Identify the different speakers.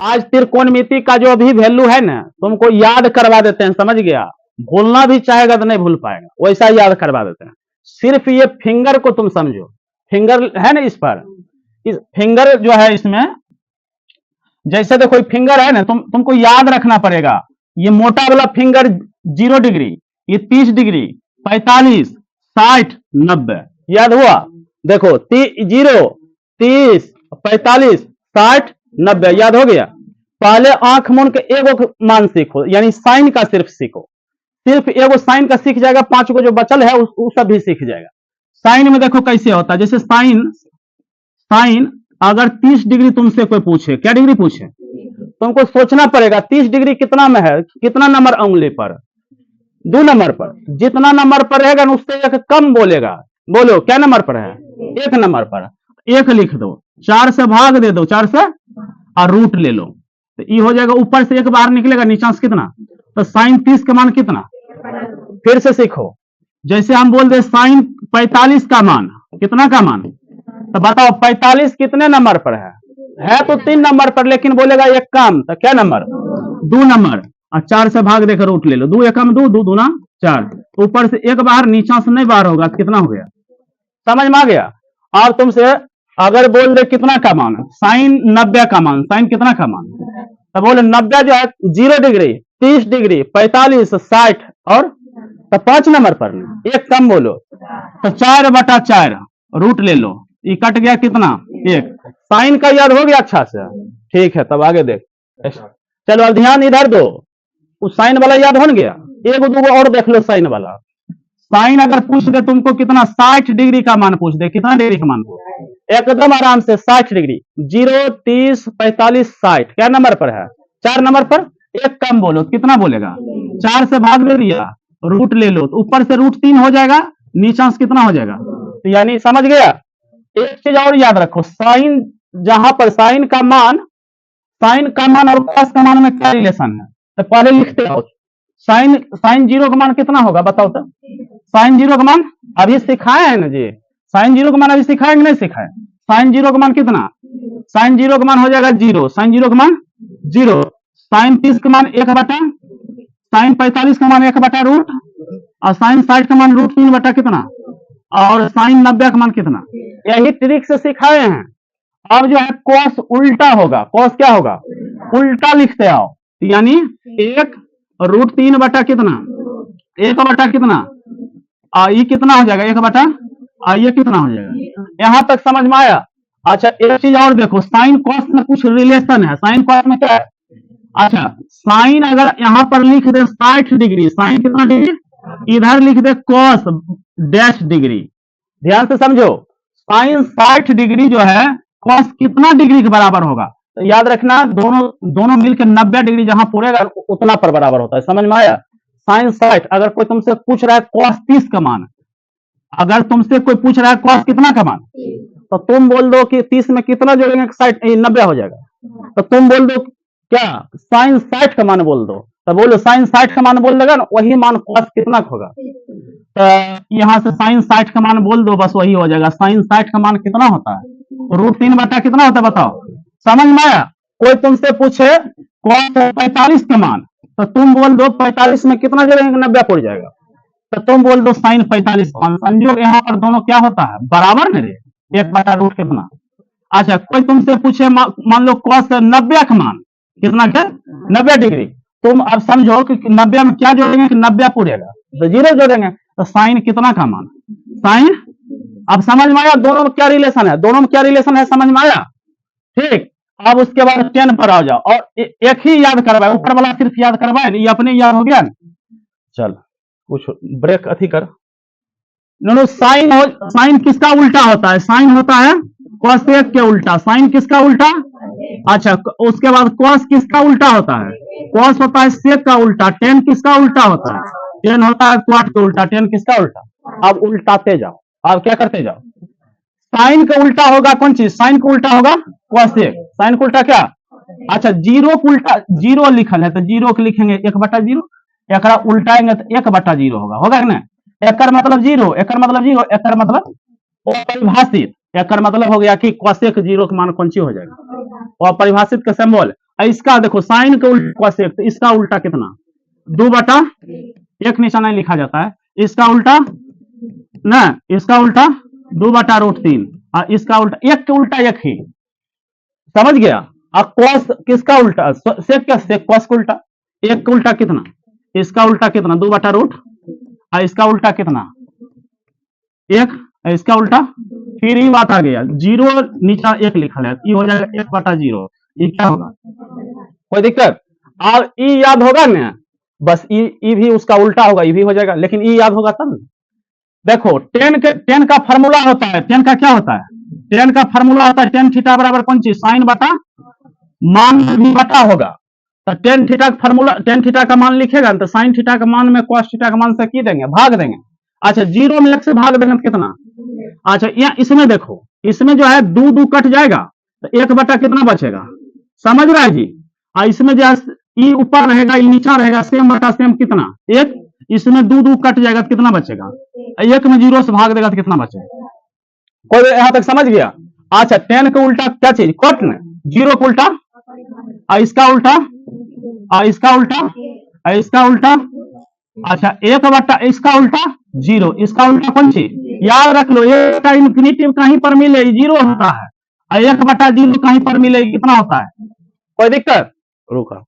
Speaker 1: आज त्रिकोणमिति का जो अभी वैल्यू है ना, तुमको याद करवा देते हैं, समझ गया। भूलना भी चाहेगा तो नहीं भूल पाएगा, वैसा याद करवा देते हैं। सिर्फ ये फिंगर को तुम समझो, फिंगर है ना, इस पर, इस फिंगर जो है इसमें, जैसे देखो फिंगर है ना, तुमको याद रखना पड़ेगा। ये मोटा वाला फिंगर 0 डिग्री, ये 30 डिग्री, 45, 60, 90, याद हुआ। देखो 0, 30, 45, 60, 90 याद हो गया। पहले आंख मूंद के एगो मान सीखो, यानी साइन का सिर्फ सीखो। सिर्फ एगो साइन का सीख जाएगा, 5 को जो बचल है वो सब भी सीख जाएगा। साइन में देखो कैसे होता है, जैसे साइन अगर 30 डिग्री तुमसे कोई पूछे, क्या डिग्री पूछे, तुमको सोचना पड़ेगा 30 डिग्री कितना में है, कितना नंबर उंगली पर, 2 नंबर पर। जितना नंबर पर रहेगा ना उससे एक कम बोलेगा। बोलो क्या नंबर पर है, 1 नंबर पर। 1 लिख दो, 4 से भाग दे दो, 4 से और रूट ले लो, तो ये हो जाएगा। ऊपर से 1 बाहर निकलेगा, नीचा से कितना, तो साइन 30 का मान कितना, फिर से सीखो। जैसे हम बोल दे साइन 45 का मान, कितना का मान, तो बताओ 45 कितने नंबर पर है तो 3 नंबर पर, लेकिन बोलेगा 1 कम, तो क्या नंबर, 2 नंबर। और 4 से भाग देकर रूट ले लो, 2 एकम 2, 2 दूना 4, ऊपर से 1 बाहर, नीचा से नहीं बाहर होगा, तो कितना हो गया, समझ में आ गया। और तुमसे अगर बोल दे कितना का मान, साइन 90 का मान, साइन कितना का मान, तो बोले 90 जो है 0 डिग्री, 30 डिग्री, 45, 60 और तो 5 नंबर पर, 1 कम बोलो, तो 4/4 रूट ले लो, ये कट गया कितना, 1। साइन का याद हो गया अच्छा से, ठीक है। तब आगे देख, चलो अब ध्यान इधर दो, उस साइन वाला याद हो गया। 1 2 और देख लो साइन वाला। साइन अगर पूछ दे तुमको कितना, 60 डिग्री का मान पूछ दे, कितना डिग्री का मान पूछ, एकदम आराम से 60 डिग्री, 0, 30, 45, 60 क्या नंबर पर है, 4 नंबर पर। 1 कम बोलो, कितना बोलेगा, 4 से भाग दे दिया, रूट ले लो, तो ऊपर से √3 हो जाएगा, नीचा से कितना हो जाएगा, तो यानी समझ गया। एक चीज और याद रखो, साइन जहां पर साइन का मान और कॉस का मान में क्या रिलेशन है, तो पहले लिखते हो। साइन 0 का मान कितना होगा बताओ तो, साइन 0 का मान अभी सिखाए है ना जी, साइन 0 का मान अभी सिखाएंगे नहीं सिखाए, साइन 0 का मान कितना, साइन 0 का मान हो जाएगा 0, साइन 0 का मान 0, साइन 30 का मान 1/, साइन 45 का मान 1/√, और साइन 60 का मान √3 कितना, और साइन 90 का मान कितना, यही ट्रिक से सिखाए हैं। अब जो है कॉस उल्टा होगा, कॉस क्या होगा, उल्टा लिखते आओ, यानी 1√3 कितना, 1 कितना, ये कितना हो जाएगा, 1 ये कितना हो जाएगा। यहां तक समझ में आया। अच्छा एक चीज और देखो, साइन कॉस में कुछ रिलेशन है, साइन कॉस में क्या है। अच्छा साइन अगर यहां पर लिख दे 60 डिग्री, साइन कितना डिग्री, इधर लिख दे कॉस डैश डिग्री, ध्यान से समझो। साइन 60 डिग्री जो है, कॉस कितना डिग्री के बराबर होगा, तो याद रखना दोनों मिलकर 90 डिग्री जहां पूरेगा उतना पर बराबर होता है, समझ में आया। साइन 60, अगर कोई तुमसे पूछ रहा है कॉस 30 का मान, अगर तुमसे कोई पूछ रहा है कॉस कितना का मान, तो तुम बोल दो कि 30 में कितना जोड़ेंगे, 60 90 हो जाएगा, तो तुम बोल दो क्या, साइन 60 का मान बोल दो, तो बोलो साइन 60 का मान बोल देगा ना, वही मान कॉस कितना होगा, तो यहां से साइन 60 का मान बोल दो, बस वही हो जाएगा। साइन 60 का मान कितना होता है, √3 कितना होता है बताओ, समझ में आया। कोई तुमसे पूछे कॉस 45 का मान, तो तुम बोल दो 45 में कितना जोड़ेंगे, 90 पड़ जाएगा, तो तुम बोल दो साइन 45 का मान। समझो यहाँ पर दोनों क्या होता है, बराबर नहीं, 1/√, कितना। अच्छा कोई तुमसे पूछे मान लो कॉस 90 का मान कितना, क्या 90 डिग्री, तुम अब समझो कि 90 में क्या जोड़ेंगे कि 90 पूरेगा, तो 0 जोड़ेंगे, तो साइन कितना का मान, साइन। अब समझ में आया दोनों में क्या रिलेशन है, दोनों में क्या रिलेशन है, समझ में आया। ठीक, अब उसके बाद 10 पर आ जाओ, और एक ही याद करवाए, ऊपर वाला सिर्फ याद करवाए, ये अपने याद हो गया। चल कुछ ब्रेक अथी कर, नो साइन किसका उल्टा होता है, साइन होता है कोसेक के उल्टा, साइन किसका उल्टा। अच्छा उसके बाद कॉस किसका उल्टा होता है, कॉस होता है सेक का उल्टा। टेन किसका उल्टा होता है, टेन होता है क्वाट का उल्टा। टेन किसका उल्टा, अब उल्टाते जाओ, अब क्या करते जाओ। साइन का उल्टा होगा कौन चीज, साइन का उल्टा होगा कोसेक, साइन का उल्टा क्या। अच्छा जीरो का उल्टा, जीरो लिखल है तो जीरो को लिखेंगे 1/0, एकरा उल्टाएंगे तो 1/0 होगा ना। एकर मतलब जीरो, एकर मतलब जीरो, एकर मतलब अपरिभाषित, एकर मतलब हो गया कि कोसेक 0 का मान कौन सी हो जाएगा, अपरिभाषित का सिंबल। इसका देखो साइन का उल्टा कोसेक, तो इसका उल्टा कितना 2/1 निशाना लिखा जाता है, इसका उल्टा ना, इसका उल्टा 2/√3, और इसका उल्टा एक के उल्टा एक ही, समझ गया। और कॉस किसका उल्टा, सेक क्या, सेक कॉस का उल्टा, एक का उल्टा कितना, इसका उल्टा कितना 2/√, और इसका उल्टा कितना 1, इसका उल्टा, फिर ये बात आ गया 0 नीचा 1 लिखा है, ये हो जाएगा 1/0, ये क्या होगा, कोई दिक्कत। और ई याद होगा ना, बस ई भी उसका उल्टा होगा, ये भी हो जाएगा, लेकिन ई याद होगा तब। देखो टेन का फॉर्मूला होता है, टेन का क्या होता है, टेन का फॉर्मूला होता है टेन थीटा बराबर कौन चीज, साइन बटा मान भी बटा होगा। तो टेन थीटा का फॉर्मूला, टेन थीटा का मान लिखेगा तो साइन थीटा का मान में कॉस थीटा का मान से की देंगे, भाग देंगे। अच्छा 0 में 1 से भाग देंगे तो कितना, अच्छा यहाँ इसमें देखो, इसमें जो है 2 कट जाएगा, तो 1 बटा कितना बचेगा, समझ रहा है जी। और इसमें जो है ई ऊपर रहेगा, ई नीचा रहेगा, सेम बटा सेम कितना 1, इसमें 2 कट जाएगा तो कितना बचेगा, 1 में 0 से भाग देगा तो कितना बचेगा, कोई यहां तक समझ गया। अच्छा 10 का उल्टा क्या चीज, कट न, 0 का उल्टा, और इसका उल्टा, और इसका उल्टा, और इसका उल्टा, अच्छा 1 बटा इसका उल्टा 0, इसका उल्टा कौन चीज, याद रख लो, एक का इन्फिनिटिव कहीं पर मिले 0 होता है, और 1/0 कहीं पर मिले कितना होता है, कोई दिक्कत, रुका।